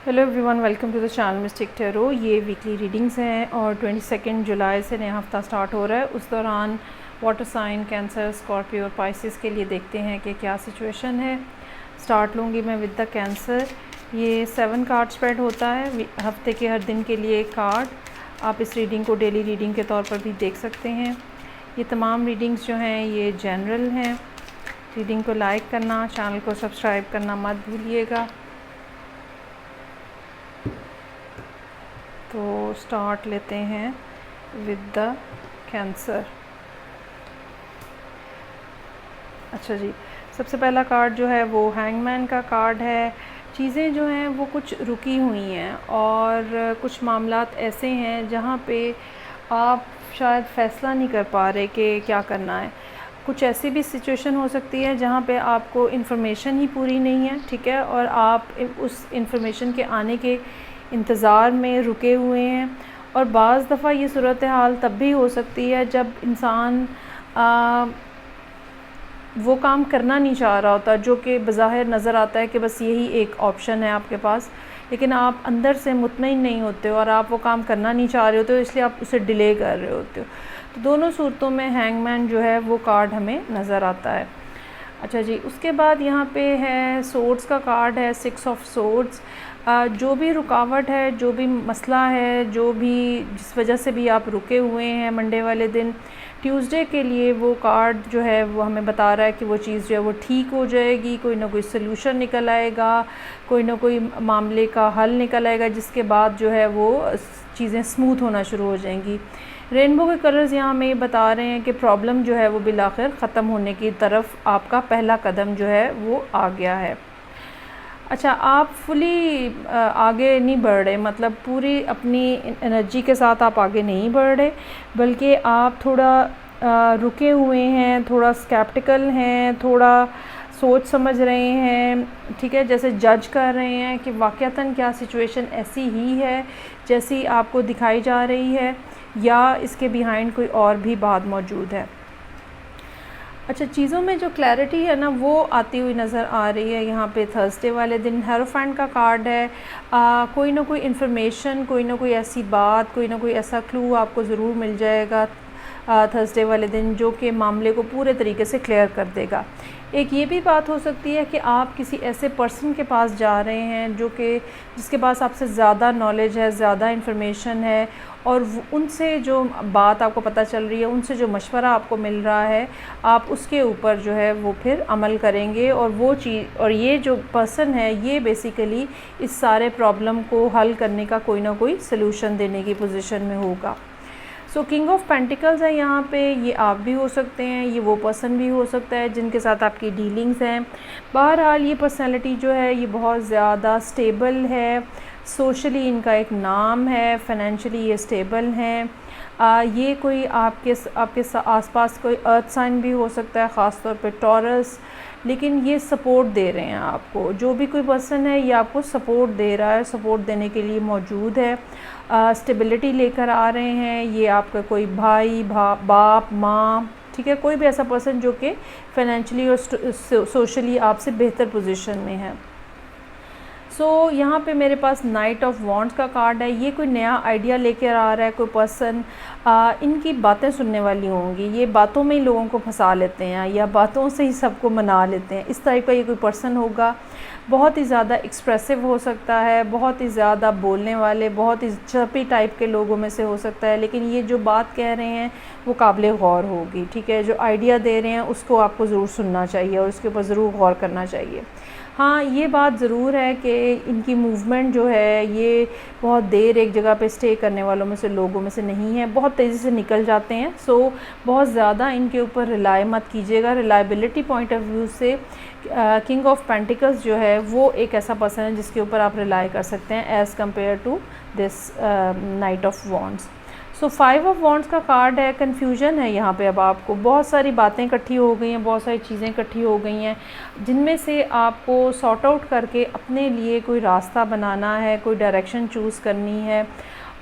Hello everyone, welcome to the channel Mystic Tarot. ये weekly readings हैं और 22 जुलाई से नया हफ्ता स्टार्ट हो रहा है। उस दौरान वाटर साइन, कैंसर, स्कॉर्पियो और पाइसिस के लिए देखते हैं कि क्या सिचुएशन है। स्टार्ट लूँगी मैं विद द कैंसर। ये 7 कार्ड स्प्रेड होता है, हफ्ते के हर दिन के लिए एक कार्ड। आप इस रीडिंग को डेली रीडिंग के तौर पर भी देख सकते हैं। ये तमाम रीडिंग्स जो हैं ये जनरल हैं। रीडिंग को लाइक करना, चैनल को सब्सक्राइब करना मत भूलिएगा। तो स्टार्ट लेते हैं विद द कैंसर। अच्छा जी, सबसे पहला कार्ड जो है वो हैंगमैन का कार्ड है। चीज़ें जो हैं वो कुछ रुकी हुई हैं और कुछ मामलात ऐसे हैं जहाँ पे आप शायद फ़ैसला नहीं कर पा रहे कि क्या करना है। कुछ ऐसी भी सिचुएशन हो सकती है जहाँ पे आपको इन्फॉर्मेशन ही पूरी नहीं है, ठीक है, और आप उस इन्फॉर्मेशन के आने के इंतज़ार में रुके हुए हैं। और बाज़ दफ़ा ये सूरत हाल तब भी हो सकती है जब इंसान वो काम करना नहीं चाह रहा होता जो कि बज़ाहिर नज़र आता है कि बस यही एक ऑप्शन है आपके पास, लेकिन आप अंदर से मुतमईन नहीं होते हो और आप वो काम करना नहीं चाह रहे होते हो, इसलिए आप उसे डिले कर रहे होते हो। तो दोनों सूरतों में हैंगमैन जो है वो कार्ड हमें नज़र आता है। अच्छा जी, उसके बाद यहाँ पे है सोर्ड्स का कार्ड है, 6 ऑफ सोर्ड्स। जो भी रुकावट है, जो भी मसला है, जो भी जिस वजह से भी आप रुके हुए हैं मंडे वाले दिन, ट्यूसडे के लिए वो कार्ड जो है वो हमें बता रहा है कि वो चीज़ जो है वो ठीक हो जाएगी। कोई ना कोई सलूशन निकल आएगा, कोई ना कोई मामले का हल निकल आएगा, जिसके बाद जो है वो चीज़ें स्मूथ होना शुरू हो जाएंगी। रेनबो के कलर्स यहाँ हमें बता रहे हैं कि प्रॉब्लम जो है वो बिलाखिर ख़त्म होने की तरफ आपका पहला कदम जो है वो आ गया है। अच्छा, आप फुली आगे नहीं बढ़ रहे, मतलब पूरी अपनी एनर्जी के साथ आप आगे नहीं बढ़ रहे, बल्कि आप थोड़ा रुके हुए हैं, थोड़ा स्केप्टिकल हैं, थोड़ा सोच समझ रहे हैं, ठीक है, जैसे जज कर रहे हैं कि वाक़तन क्या सिचुएशन ऐसी ही है जैसी आपको दिखाई जा रही है या इसके बिहाइंड कोई और भी बात मौजूद है। अच्छा, चीज़ों में जो क्लैरिटी है ना वो आती हुई नज़र आ रही है। यहाँ पे थर्सडे वाले दिन हेरोफेंट का कार्ड है। कोई ना कोई इन्फॉर्मेशन, कोई ना कोई ऐसी बात, कोई ना कोई ऐसा क्लू आपको ज़रूर मिल जाएगा थर्सडे वाले दिन जो कि मामले को पूरे तरीके से क्लियर कर देगा। एक ये भी बात हो सकती है कि आप किसी ऐसे पर्सन के पास जा रहे हैं जो कि जिसके पास आपसे ज़्यादा नॉलेज है, ज़्यादा इन्फॉर्मेशन है, और उनसे जो बात आपको पता चल रही है, उनसे जो मशवरा आपको मिल रहा है, आप उसके ऊपर जो है वो फिर अमल करेंगे। और वो चीज़, और ये जो पर्सन है ये बेसिकली इस सारे प्रॉब्लम को हल करने का कोई ना कोई सलूशन देने की पोजीशन में होगा। सो किंग ऑफ पेंटिकल्स है यहाँ पे। ये आप भी हो सकते हैं, ये वो पर्सन भी हो सकता है जिनके साथ आपकी डीलिंग्स हैं। बहरहाल ये पर्सनैलिटी जो है ये बहुत ज़्यादा स्टेबल है, सोशली इनका एक नाम है, फाइनेंशियली ये स्टेबल हैं। ये कोई आपके आसपास कोई अर्थ साइन भी हो सकता है, ख़ास तौर पे टॉरस, लेकिन ये सपोर्ट दे रहे हैं आपको। जो भी कोई पर्सन है ये आपको सपोर्ट दे रहा है, सपोर्ट देने के लिए मौजूद है, स्टेबिलिटी लेकर आ रहे हैं। ये आपका कोई भाई, बाप, माँ, ठीक है, कोई भी ऐसा पर्सन जो कि फाइनेंशियली और सोशली आपसे बेहतर पोजीशन में है। सो यहाँ पे मेरे पास नाइट ऑफ वॉन्ड्स का कार्ड है। ये कोई नया आइडिया लेकर आ रहा है कोई पर्सन। इनकी बातें सुनने वाली होंगी, ये बातों में ही लोगों को फंसा लेते हैं या बातों से ही सबको मना लेते हैं, इस टाइप का ये कोई पर्सन होगा। बहुत ही ज़्यादा एक्सप्रेसिव हो सकता है, बहुत ही ज़्यादा बोलने वाले, बहुत ही चर्पी टाइप के लोगों में से हो सकता है, लेकिन ये जो बात कह रहे हैं वो काबिल गौर होगी, ठीक है। जो आइडिया दे रहे हैं उसको आपको ज़रूर सुनना चाहिए और उसके ऊपर ज़रूर गौर करना चाहिए। हाँ, ये बात ज़रूर है कि इनकी मूवमेंट जो है ये बहुत देर एक जगह पे स्टे करने वालों में से, लोगों में से नहीं है, बहुत तेज़ी से निकल जाते हैं। सो बहुत ज़्यादा इनके ऊपर रिलाई मत कीजिएगा। रिलायबिलिटी पॉइंट ऑफ व्यू से किंग ऑफ पेंटिकल्स जो है वो एक ऐसा पर्सन है जिसके ऊपर आप रिलाई कर सकते हैं as compared to this knight of wands. So 5 of wands का कार्ड है। कन्फ्यूजन है यहाँ पे। अब आपको बहुत सारी बातें इकट्ठी हो गई हैं, बहुत सारी चीज़ें इकट्ठी हो गई हैं, जिनमें से आपको सॉर्ट आउट करके अपने लिए कोई रास्ता बनाना है, कोई डायरेक्शन चूज़ करनी है।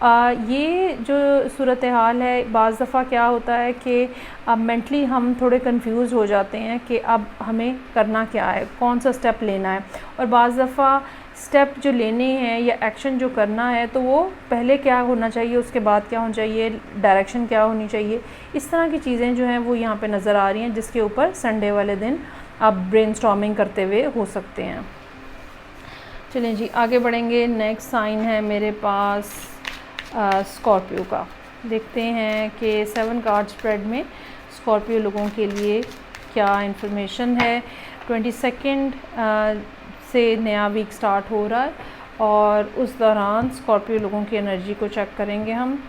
ये जो सूरत हाल है, बाज़ दफ़ा क्या होता है कि अब मेंटली हम थोड़े कंफ्यूज हो जाते हैं कि अब हमें करना क्या है, कौन सा स्टेप लेना है, और बाज़ दफ़ा स्टेप जो लेने हैं या एक्शन जो करना है तो वो पहले क्या होना चाहिए, उसके बाद क्या होना चाहिए, डायरेक्शन क्या होनी चाहिए, इस तरह की चीज़ें जो हैं वो यहाँ पे नज़र आ रही हैं, जिसके ऊपर संडे वाले दिन आप ब्रेनस्टॉर्मिंग करते हुए हो सकते हैं। चलें जी आगे बढ़ेंगे। नेक्स्ट साइन है मेरे पास स्कॉर्पियो का। देखते हैं कि 7 कार्ड स्प्रेड में स्कॉर्पियो लोगों के लिए क्या इन्फॉर्मेशन है। 22 से नया वीक स्टार्ट हो रहा है और उस दौरान स्कॉर्पियो लोगों की एनर्जी को चेक करेंगे हम।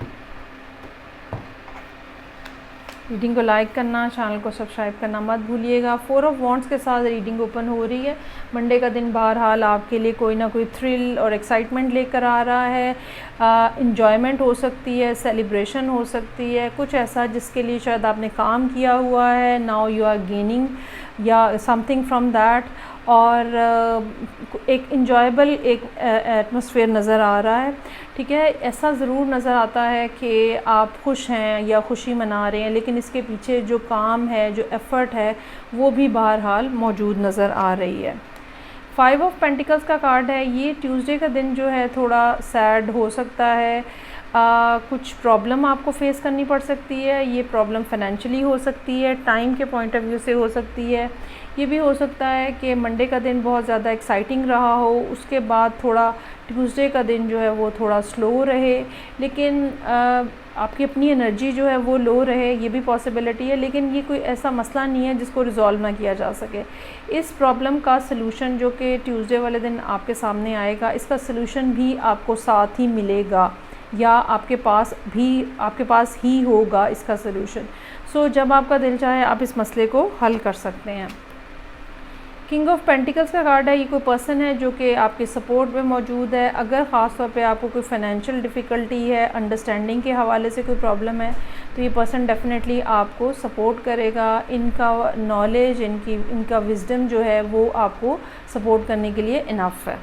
रीडिंग को लाइक करना, चैनल को सब्सक्राइब करना मत भूलिएगा। 4 ऑफ वॉन्ड्स के साथ रीडिंग ओपन हो रही है। मंडे का दिन बहरहाल आपके लिए कोई ना कोई थ्रिल और एक्साइटमेंट लेकर आ रहा है। इन्जॉयमेंट हो सकती है, सेलिब्रेशन हो सकती है, कुछ ऐसा जिसके लिए शायद आपने काम किया हुआ है, नाउ यू आर गेनिंग या समथिंग फ्रॉम दैट, और एक इंजॉयबल एक एटमॉस्फेयर नज़र आ रहा है। ठीक है, ऐसा ज़रूर नज़र आता है कि आप खुश हैं या खुशी मना रहे हैं, लेकिन इसके पीछे जो काम है, जो एफ़र्ट है, वो भी बहरहाल मौजूद नज़र आ रही है। 5 ऑफ पेंटिकल्स का कार्ड है। ये ट्यूसडे का दिन जो है थोड़ा सैड हो सकता है। कुछ प्रॉब्लम आपको फेस करनी पड़ सकती है। ये प्रॉब्लम फाइनेंशियली हो सकती है, टाइम के पॉइंट ऑफ व्यू से हो सकती है। ये भी हो सकता है कि मंडे का दिन बहुत ज़्यादा एक्साइटिंग रहा हो, उसके बाद थोड़ा ट्यूसडे का दिन जो है वो थोड़ा स्लो रहे, लेकिन आपकी अपनी एनर्जी जो है वो लो रहे, ये भी पॉसिबिलिटी है। लेकिन ये कोई ऐसा मसला नहीं है जिसको रिज़ॉल्व ना किया जा सके। इस प्रॉब्लम का सलूशन जो कि ट्यूसडे वाले दिन आपके सामने आएगा, इसका सलूशन भी आपको साथ ही मिलेगा या आपके पास ही होगा इसका सलूशन। सो जब आपका दिल चाहे आप इस मसले को हल कर सकते हैं। किंग ऑफ पेंटिकल्स का कार्ड है। ये कोई पर्सन है जो कि आपके सपोर्ट में मौजूद है। अगर ख़ास तौर पे आपको कोई फाइनेंशियल डिफ़िकल्टी है, अंडरस्टैंडिंग के हवाले से कोई प्रॉब्लम है, तो ये पर्सन डेफिनेटली आपको सपोर्ट करेगा। इनका नॉलेज, इनका विजडम जो है वो आपको सपोर्ट करने के लिए इनफ है।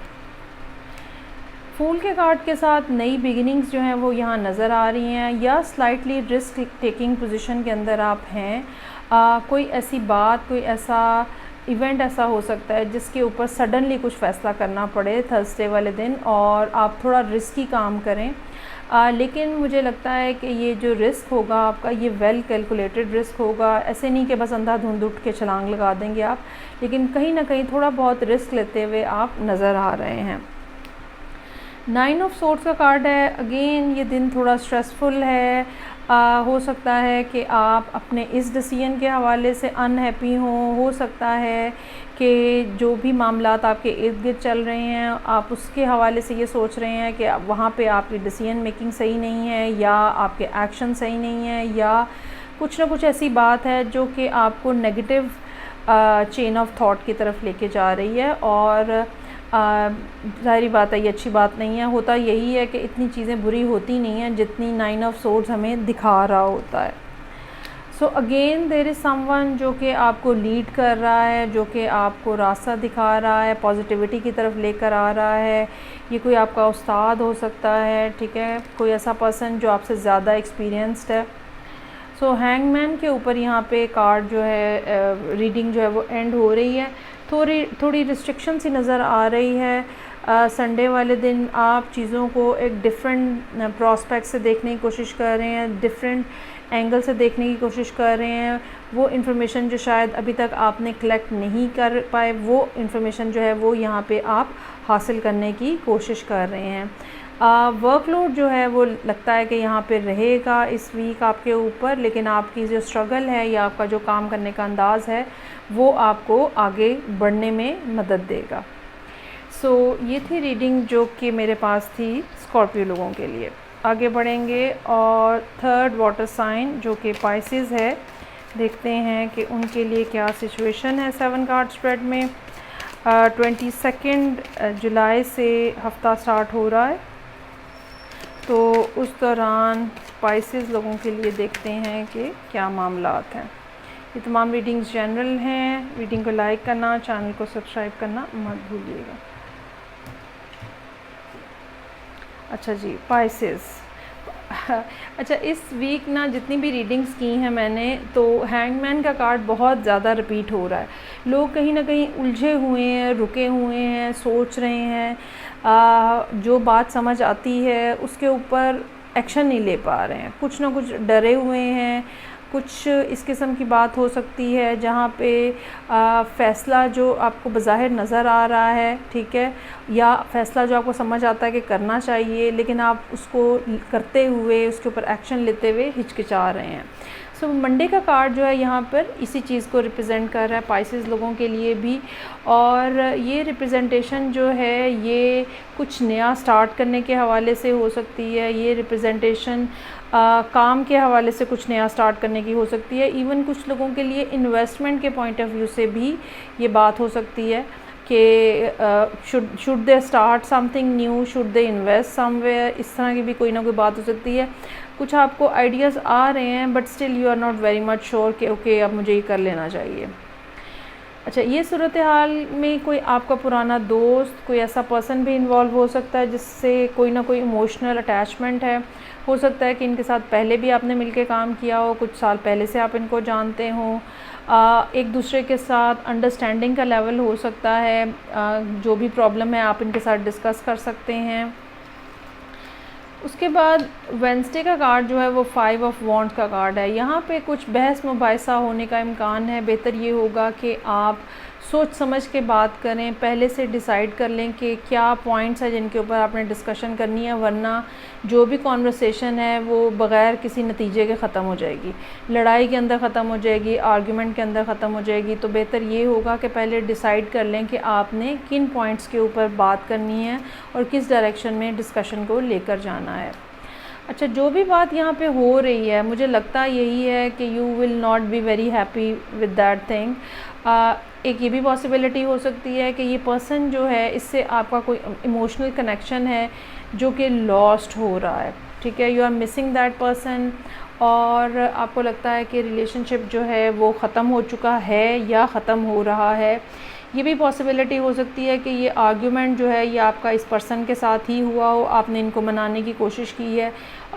फूल के कार्ड के साथ नई बिगिनिंग्स जो हैं वो यहाँ नज़र आ रही हैं, या स्लाइटली रिस्क टेकिंग पोजीशन के अंदर आप हैं। कोई ऐसी बात, कोई ऐसा इवेंट ऐसा हो सकता है जिसके ऊपर सडनली कुछ फ़ैसला करना पड़े थर्सडे वाले दिन, और आप थोड़ा रिस्की काम करें। लेकिन मुझे लगता है कि ये जो रिस्क होगा आपका, ये वेल कैलकुलेटेड रिस्क होगा। ऐसे नहीं कि बस अंधाधुंध उठ के छलांग लगा देंगे आप, लेकिन कहीं ना कहीं थोड़ा बहुत रिस्क लेते हुए आप नज़र आ रहे हैं। 9 ऑफ सोर्ड्स का कार्ड है। अगेन ये दिन थोड़ा स्ट्रेसफुल है। हो सकता है कि आप अपने इस डिसीजन के हवाले से अनहैप्पी हों। हो सकता है कि जो भी मामलात आपके इर्द गिर्द चल रहे हैं, आप उसके हवाले से ये सोच रहे हैं कि वहाँ पे आपकी डिसीजन मेकिंग सही नहीं है, या आपके एक्शन सही नहीं है, या कुछ ना कुछ ऐसी बात है जो कि आपको नेगेटिव चेन ऑफ थॉट की तरफ लेके जा रही है। और ज़ाहिरी बात है ये अच्छी बात नहीं है। होता यही है कि इतनी चीज़ें बुरी होती नहीं हैं जितनी 9 ऑफ सोर्ड्स हमें दिखा रहा होता है। So again there is someone जो कि आपको लीड कर रहा है, जो कि आपको रास्ता दिखा रहा है, पॉजिटिविटी की तरफ लेकर आ रहा है। ये कोई आपका उस्ताद हो सकता है, ठीक है, कोई ऐसा पर्सन जो आपसे ज़्यादा एक्सपीरियंस्ड है। सो हैंगमैन के ऊपर यहाँ पे कार्ड जो है, रीडिंग जो है वो एंड हो रही है। थोड़ी रिस्ट्रिक्शन सी नज़र आ रही है। संडे वाले दिन आप चीज़ों को एक डिफरेंट प्रॉस्पेक्ट से देखने की कोशिश कर रहे हैं, डिफरेंट एंगल से देखने की कोशिश कर रहे हैं। वो इन्फॉर्मेशन जो शायद अभी तक आपने कलेक्ट नहीं कर पाए, वो इन्फॉर्मेशन जो है वो यहाँ पे आप हासिल करने की कोशिश कर रहे हैं। वर्कलोड जो है वो लगता है कि यहाँ पे रहेगा इस वीक आपके ऊपर, लेकिन आपकी जो स्ट्रगल है या आपका जो काम करने का अंदाज़ है वो आपको आगे बढ़ने में मदद देगा। सो ये थी रीडिंग जो कि मेरे पास थी स्कॉर्पियो लोगों के लिए। आगे बढ़ेंगे और थर्ड वाटर साइन जो कि पाइसेस है, देखते हैं कि उनके लिए क्या सिचुएशन है 7 कार्ड स्प्रेड में। 22 जुलाई से हफ्ता स्टार्ट हो रहा है, तो उस दौरान पाइसेस लोगों के लिए देखते हैं कि क्या मामलात हैं। ये तमाम रीडिंग्स जनरल हैं। रीडिंग को लाइक करना, चैनल को सब्सक्राइब करना मत भूलिएगा। अच्छा जी, पाइसेस अच्छा, इस वीक ना जितनी भी रीडिंग्स की हैं मैंने, तो हैंगमैन का कार्ड बहुत ज़्यादा रिपीट हो रहा है। लोग कहीं ना कहीं उलझे हुए हैं, रुके हुए हैं, सोच रहे हैं, जो बात समझ आती है उसके ऊपर एक्शन नहीं ले पा रहे हैं, कुछ ना कुछ डरे हुए हैं। कुछ इस किस्म की बात हो सकती है जहाँ पे फ़ैसला जो आपको बज़ाहिर नज़र आ रहा है, ठीक है, या फ़ैसला जो आपको समझ आता है कि करना चाहिए, लेकिन आप उसको करते हुए उसके ऊपर एक्शन लेते हुए हिचकिचा रहे हैं। सो मंडे का कार्ड जो है यहाँ पर इसी चीज़ को रिप्रेजेंट कर रहा है पाइसेस लोगों के लिए भी। और ये रिप्रेजेंटेशन जो है ये कुछ नया स्टार्ट करने के हवाले से हो सकती है। ये रिप्रेजेंटेशन काम के हवाले से कुछ नया स्टार्ट करने की हो सकती है। इवन कुछ लोगों के लिए इन्वेस्टमेंट के पॉइंट ऑफ व्यू से भी ये बात हो सकती है कि should they start something new, should they invest somewhere, इस तरह की भी कोई ना कोई बात हो सकती है। कुछ आपको आइडियाज़ आ रहे हैं but still you are not very much sure कि ओके अब मुझे ये कर लेना चाहिए। अच्छा, ये सूरत हाल में कोई आपका पुराना दोस्त, कोई ऐसा पर्सन भी इन्वॉल्व हो सकता है जिससे कोई ना कोई इमोशनल अटैचमेंट है। हो सकता है कि इनके साथ पहले भी आपने मिलके काम किया हो, कुछ साल पहले से आप इनको जानते हों। एक दूसरे के साथ अंडरस्टैंडिंग का लेवल हो सकता है, जो भी प्रॉब्लम है आप इनके साथ डिस्कस कर सकते हैं। उसके बाद वेंसडे का कार्ड जो है वो 5 ऑफ वॉन्ड्स का कार्ड है। यहाँ पे कुछ बहस मुबाहिसा होने का इम्कान है। बेहतर ये होगा कि आप सोच समझ के बात करें, पहले से डिसाइड कर लें कि क्या पॉइंट्स हैं जिनके ऊपर आपने डिस्कशन करनी है, वरना जो भी कॉन्वर्सेशन है वो बग़ैर किसी नतीजे के ख़त्म हो जाएगी, लड़ाई के अंदर ख़त्म हो जाएगी, आर्गुमेंट के अंदर ख़त्म हो जाएगी। तो बेहतर ये होगा कि पहले डिसाइड कर लें कि आपने किन पॉइंट्स के ऊपर बात करनी है और किस डायरेक्शन में डिस्कशन को लेकर जाना है। अच्छा, जो भी बात यहाँ पे हो रही है, मुझे लगता यही है कि you will not be very happy with that thing. एक ये भी पॉसिबिलिटी हो सकती है कि ये पर्सन जो है इससे आपका कोई इमोशनल कनेक्शन है जो कि लॉस्ट हो रहा है, ठीक है, you are missing that person, और आपको लगता है कि रिलेशनशिप जो है वो ख़त्म हो चुका है या ख़त्म हो रहा है। ये भी पॉसिबिलिटी हो सकती है कि ये आर्ग्यूमेंट जो है ये आपका इस पर्सन के साथ ही हुआ हो, आपने इनको मनाने की कोशिश की है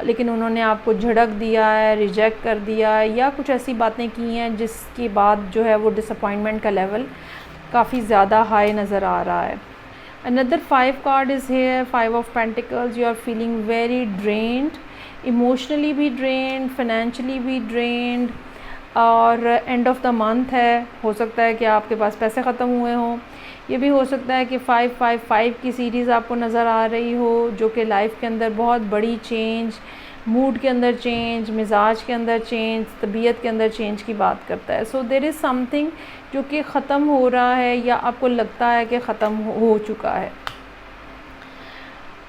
लेकिन उन्होंने आपको झड़क दिया है, रिजेक्ट कर दिया है, या कुछ ऐसी बातें की हैं जिसके बाद जो है वो डिसअपॉइंटमेंट का लेवल काफ़ी ज़्यादा हाई नज़र आ रहा है। Another 5 card is here, 5 of pentacles. You are feeling very drained, emotionally भी ड्रेन्ड, फाइनेंशियली भी ड्रेन्ड, और एंड ऑफ द मंथ है। हो सकता है कि आपके पास पैसे ख़त्म हुए हों। ये भी हो सकता है कि 555 की सीरीज़ आपको नज़र आ रही हो, जो कि लाइफ के अंदर बहुत बड़ी चेंज, मूड के अंदर चेंज, मिजाज के अंदर चेंज, तबीयत के अंदर चेंज की बात करता है। सो देयर इज़ समथिंग जो कि ख़त्म हो रहा है या आपको लगता है कि ख़त्म हो चुका है।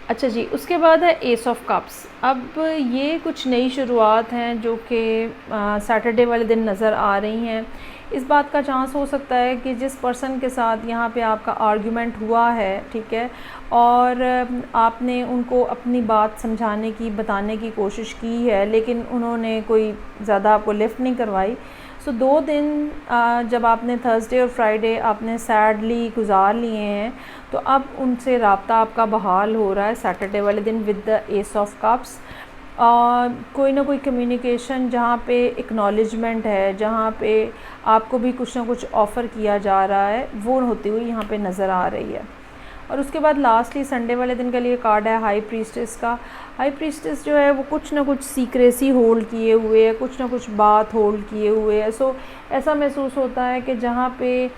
अच्छा जी, उसके बाद है एस ऑफ कप्स। अब ये कुछ नई शुरुआत हैं जो कि सैटरडे वाले दिन नज़र आ रही हैं। इस बात का चांस हो सकता है कि जिस पर्सन के साथ यहाँ पे आपका आर्गुमेंट हुआ है, ठीक है, और आपने उनको अपनी बात समझाने की, बताने की कोशिश की है, लेकिन उन्होंने कोई ज़्यादा आपको लिफ्ट नहीं करवाई। सो 2 दिन जब आपने थर्सडे और फ्राइडे आपने सैडली गुजार लिए हैं, तो अब उनसे रब्ता आपका बहाल हो रहा है सैटरडे वाले दिन with the S of cups. कोई ना कोई कम्युनिकेशन जहाँ पे एक्नॉलेजमेंट है, जहाँ पे आपको भी कुछ ना कुछ ऑफ़र किया जा रहा है, वो होती हुई यहाँ पे नज़र आ रही है। और उसके बाद लास्टली संडे वाले दिन के लिए कार्ड है हाई प्रीस्टेस का। हाई प्रीस्टेस जो है वो कुछ ना कुछ सीक्रेसी होल्ड किए हुए है, कुछ ना कुछ बात होल्ड किए हुए है। सो ऐसा महसूस होता है कि जहाँ पे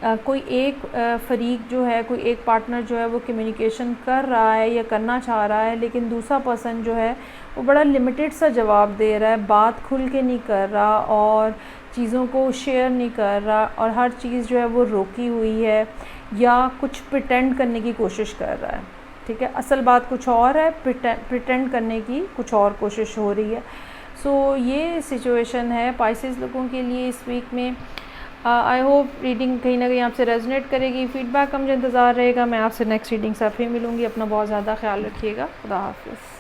कोई एक फ़रीक जो है, कोई एक पार्टनर जो है वो कम्युनिकेशन कर रहा है या करना चाह रहा है, लेकिन दूसरा पर्सन जो है वो बड़ा लिमिटेड सा जवाब दे रहा है, बात खुल के नहीं कर रहा और चीज़ों को शेयर नहीं कर रहा, और हर चीज़ जो है वो रोकी हुई है या कुछ प्रिटेंड करने की कोशिश कर रहा है, ठीक है, असल बात कुछ और है, प्रिटेंड करने की कुछ और कोशिश हो रही है। सो ये सिचुएशन है पाइसेस लोगों के लिए इस वीक में। आई होप रीडिंग कहीं ना कहीं आपसे रेजोनेट करेगी। फ़ीडबैक का मुझे इंतज़ार रहेगा। मैं आपसे नेक्स्ट रीडिंग से फिर मिलूँगी। अपना बहुत ज़्यादा ख्याल रखिएगा। खुदा हाफ़िज़।